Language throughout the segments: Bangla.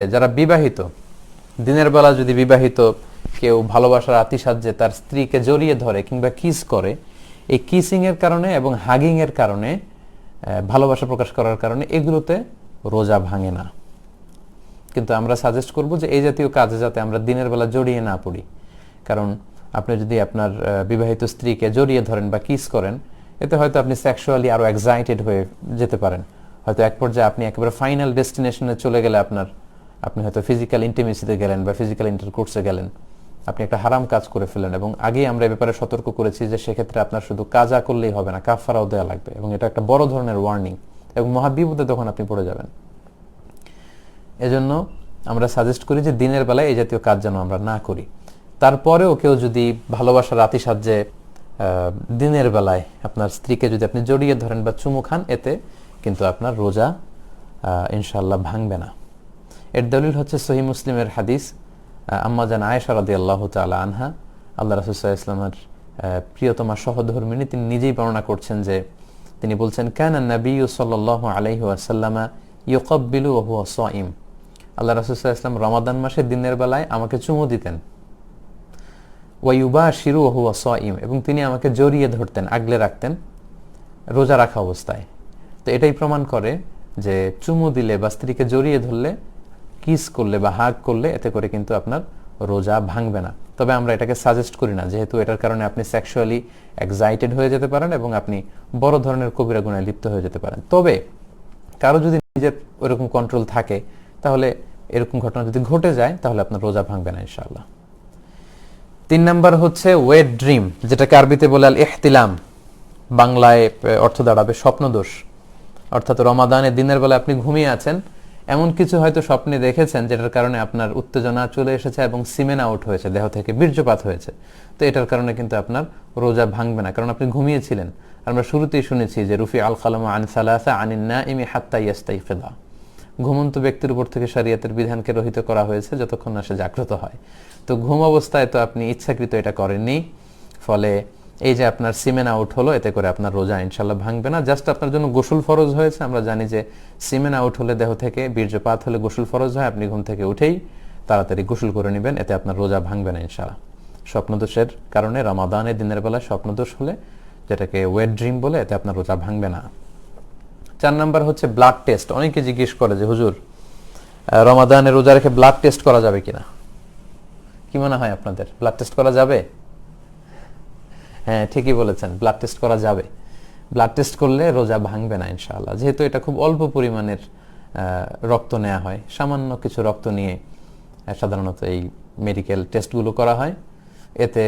যারা বিবাহিত, দিনের বেলা যদি বিবাহিত কেউ ভালোবাসার আতিশায্যে তার স্ত্রীকে জড়িয়ে ধরে কিংবা কিস করে, এই কিসিং এর কারণে এবং হাগিং এর কারণে, ভালোবাসা প্রকাশ করার কারণে এগুলোতে রোজা ভাঙে না। কিন্তু আমরা সাজেস্ট করব যে এই জাতীয় কাজে যাতে আমরা দিনের বেলা জড়িয়ে না পড়ি। কারণ আপনি যদি আপনার বিবাহিত স্ত্রীকে জড়িয়ে ধরেন বা কিস করেন, এতে হয়তো আপনি সেক্সুয়ালি আরো এক্সাইটেড হয়ে যেতে পারেন। হয়তো এক পর্যায়ে আপনি একেবারে ফাইনাল ডেস্টিনেশনে চলে গেলে আপনি হয়তো ফিজিক্যাল ইন্টিমেসিতে গেলেন বা ফিজিক্যাল ইন্টারকোর্সে গেলেন, আপনি একটা হারাম কাজ করে ফেলেন। এবং আগেই আমরা এ ব্যাপারে সতর্ক করেছি যে সেক্ষেত্রে আপনার শুধু কাজা করলেই হবে না, কাফারাও দেওয়া লাগবে, এবং এটা একটা বড় ধরনের ওয়ার্নিং এবং মহাবিপদে তখন আপনি পড়ে যাবেন। এজন্য আমরা সাজেস্ট করি যে দিনের বেলায় এই জাতীয় কাজ যেন আমরা না করি। তারপরেও কেউ যদি ভালোবাসার আতিশায্যে দিনের বেলায় আপনার স্ত্রীকে যদি আপনি জড়িয়ে ধরেন বা চুমু খান, এতে কিন্তু আপনার রোজা ইনশাআল্লাহ ভাঙবে না। এর দলিল হচ্ছে সহিহ মুসলিমের হাদিস, আম্মা জান আয়েশা রাদিয়াল্লাহু তাআলা আনহা, আল্লাহ রাসূল সাল্লাল্লাহু আলাইহি ওয়াসাল্লামের প্রিয়তমা সহধর্মিণী, তিনি নিজেই বর্ণনা করছেন যে তিনি বলছেন, কানা নবিয়্যু সাল্লাল্লাহু আলাইহি ওয়াসাল্লাম ইউকাব্বিলু ওয়া হুয়া সাইম। আল্লাহ রাসূল সাল্লাল্লাহু আলাইহি ওয়াসাল্লাম রমাদান মাসে দিনের বেলায় আমাকে চুমু দিতেন, ওয়া ইউবাশিরু ওয়া হুয়া সাইম, এবং তিনি আমাকে জড়িয়ে ধরতেন, আগলে রাখতেন রোজা রাখা অবস্থায়। তো এটাই প্রমাণ করে যে চুমু দিলে বা স্ত্রীকে জড়িয়ে ধরলে, কিস করলে বা হাগ করলে, এতে করে কিন্তু আপনার রোজা ভাঙবে না। তবে আমরা এটাকে সাজেস্ট করি না, যেহেতু এটার কারণে আপনি সেক্সুয়ালি এক্সাইটেড হয়ে যেতে পারেন এবং আপনি বড় ধরনের কবিরা গুনাহে লিপ্ত হয়ে যেতে পারেন। তবে কারো যদি নিজের ওইরকম কন্ট্রোল থাকে, তাহলে এরকম ঘটনা যদি ঘটে যায়, তাহলে আপনার রোজা ভাঙবে না ইনশাআল্লাহ। 3 নাম্বার হচ্ছে ওয়েট ড্রিম, যেটাকে আরবিতে বলে আল ইহতিলাম, বাংলায় অর্থ দাঁড়াবে স্বপ্নদোষ। অর্থাৎ রমাদানের দিনের বেলা আপনি ঘুমিয়ে আছেন, এমন কিছু হয়তো স্বপ্নে দেখেছেন যেটার কারণে আপনার উত্তেজনা চলে এসেছে এবং সিমেন আউট হয়েছে, দেহ থেকে বীর্যপাত হয়েছে। তো এটার কারণে কিন্তু আপনার রোজা ভাঙবে না, কারণ আপনি ঘুমিয়েছিলেন। আমরা শুরুতেই শুনেছি যে রুফি আল কালামু আন সালাসা আনিন নাইমি হাত্তা ইয়াস্তাইকিযা, ঘুমন্ত ব্যক্তির উপর থেকে শরীয়তের বিধানকে রহিত করা হয়েছে যতক্ষণ না সে জাগ্রত হয়। তো ঘুম অবস্থায় তো আপনি ইচ্ছাকৃত এটা করেননি, ফলে এই যে আপনার সিমেন আউট হলো, এতে করে আপনার রোজা ইনশাল্লাহ ভাঙবে না। জাস্ট আপনার জন্য গোসল ফরজ হয়েছে। আমরা জানি যে সিমেন আউট হলে, দেহ থেকে বীর্যপাত হলে গোসল ফরজ হয়। আপনি ঘুম থেকে উঠেই তাড়াতাড়ি গোসল করে নেবেন, এতে আপনার রোজা ভাঙবে না ইনশাআল্লাহ। স্বপ্নদোষের কারণে রমাদানের দিনের বেলা স্বপ্নদোষ হলে, যেটাকে ওয়েট ড্রিম বলে, এতে আপনার রোজা ভাঙবে না। 4 নাম্বার হচ্ছে ব্লাড টেস্ট। অনেকে জিজ্ঞেস করে যে হুজুর, রমাদানে রোজা রেখে ব্লাড টেস্ট করা যাবে কিনা? কি মনে হয় আপনাদের, ব্লাড টেস্ট করা যাবে? হ্যাঁ, ঠিকই বলেছেন, ব্লাড টেস্ট করা যাবে। ব্লাড টেস্ট করলে রোজা ভাঙবে না ইনশাআল্লাহ, যেহেতু এটা খুব অল্প পরিমাণের রক্ত নেওয়া হয়। সামান্য কিছু রক্ত নিয়ে সাধারণত এই মেডিকেল টেস্টগুলো করা হয়। এতে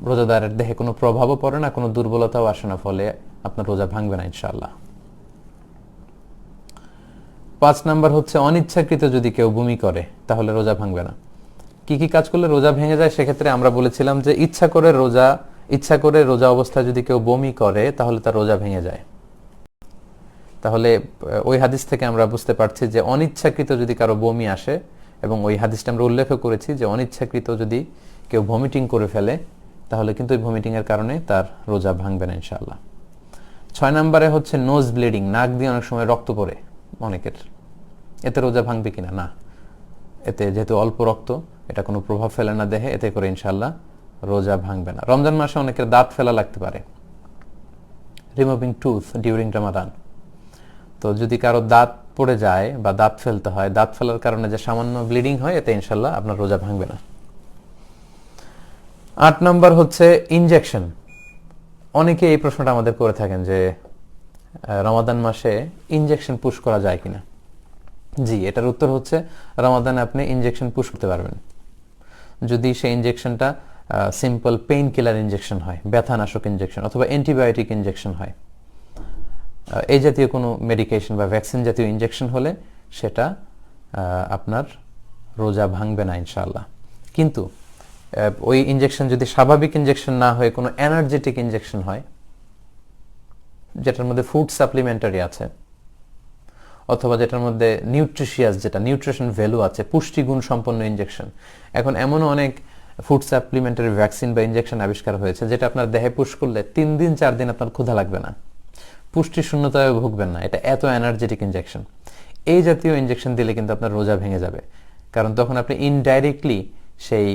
রোজাদারের দেহে কোনো প্রভাবও পড়ে না, কোনো দুর্বলতাও আসে না, ফলে আপনার রোজা ভাঙবে না ইনশাআল্লাহ। 5 নাম্বার হচ্ছে অনিচ্ছাকৃত যদি কেউ বমি করে, তাহলে রোজা ভাঙবে না। কি কি কাজ করলে রোজা ভেঙে যায়? সেক্ষেত্রে আমরা বলেছিলাম যে ইচ্ছা করে রোজা অবস্থায় যদি কেউ বমি করে, তাহলে তার রোজা ভেঙে যায়। তাহলে ওই হাদিস থেকে আমরা বুঝতে পারছি যে অনিচ্ছাকৃত যদি কারো বমি আসে, এবং ওই হাদিসটা আমরা উল্লেখ করেছি যে অনিচ্ছাকৃত যদি কেউ ভমিটিং করে ফেলে, তাহলে কিন্তু ওই ভমিটিং এর কারণে তার রোজা ভাঙবে না ইনশাআল্লাহ। 6 নম্বরে হচ্ছে নোজ ব্লিডিং, নাক দিয়ে অনেক সময় রক্ত পড়ে অনেকের, এতে রোজা ভাঙবে কিনা? না, এতে যেহেতু অল্প রক্ত, এটা কোনো প্রভাব ফেলে না দেহে, এতে করে ইনশাআল্লাহ রোজা ভাঙবে না। রমজান মাসে অনেকের দাঁত ফেলা লাগতে পারে, রিমুভিং টুথ ডিউরিং রমাদান। তো যদি কারো দাঁত পড়ে যায় বা দাঁত ফেলতে হয়, দাঁত ফেলার কারণে যে সামান্য ব্লিডিং হয়, এতে ইনশাআল্লাহ আপনার রোজা ভাঙবে না। 8 নম্বর হচ্ছে ইনজেকশন। অনেকে এই প্রশ্নটা আমাদের করে থাকেন যে রমাদান মাসে ইনজেকশন পুশ করা যায় কিনা। জি, এটার উত্তর হচ্ছে রমাদানে আপনি ইনজেকশন পুশ করতে পারবেন, যদি সেই ইনজেকশনটা সিম্পল পেইন কিলার ইনজেকশন হয়, ব্যথানাশক ইনজেকশন, অথবা অ্যান্টিবায়োটিক ইনজেকশন হয়। এই জাতীয় কোনো মেডিকেশন বা ভ্যাকসিন জাতীয় ইনজেকশন হলে সেটা আপনার রোজা ভাঙবে না ইনশাআল্লাহ। কিন্তু ওই ইনজেকশন যদি স্বাভাবিক ইনজেকশন না হয়ে কোনো এনার্জেটিক ইনজেকশন হয়, যেটার মধ্যে ফুড সাপ্লিমেন্টারি আছে, অথবা যেটার মধ্যে নিউট্রিশিয়াস, যেটা নিউট্রিশন ভ্যালু আছে, পুষ্টিগুণ সম্পন্ন ইনজেকশন। এখন এমনও অনেক ফুড সাপ্লিমেন্টারি ভ্যাকসিন বা ইনজেকশন আবিষ্কার হয়েছে, যেটা আপনার দেহে পুশ করলে 3 দিন 4 দিন আপনার ক্ষুধা লাগবে না, পুষ্টি শূন্যতায় ভুগবেন না। এটা এত এনার্জেটিক ইনজেকশন। এই জাতীয় ইনজেকশন দিলে কিন্তু আপনার রোজা ভেঙে যাবে। কারণ তখন আপনি ইনডাইরেক্টলি সেই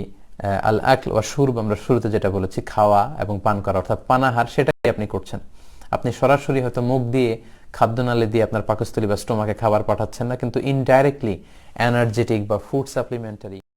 আল আকল ওয়া শুরব, আমরা শুরুতে যেটা বলেছি, খাওয়া এবং পান করা অর্থাৎ পানাহার, সেটাই আপনি করছেন। আপনি সরাসরি হয়তো মুখ দিয়ে খাদ্যনালী দিয়ে আপনার পাকস্থলী বা স্টোমাকে খাবার পাঠাচ্ছেন না, কিন্তু ইনডাইরেক্টলি এনার্জেটিক বা ফুড সাপ্লিমেন্টারি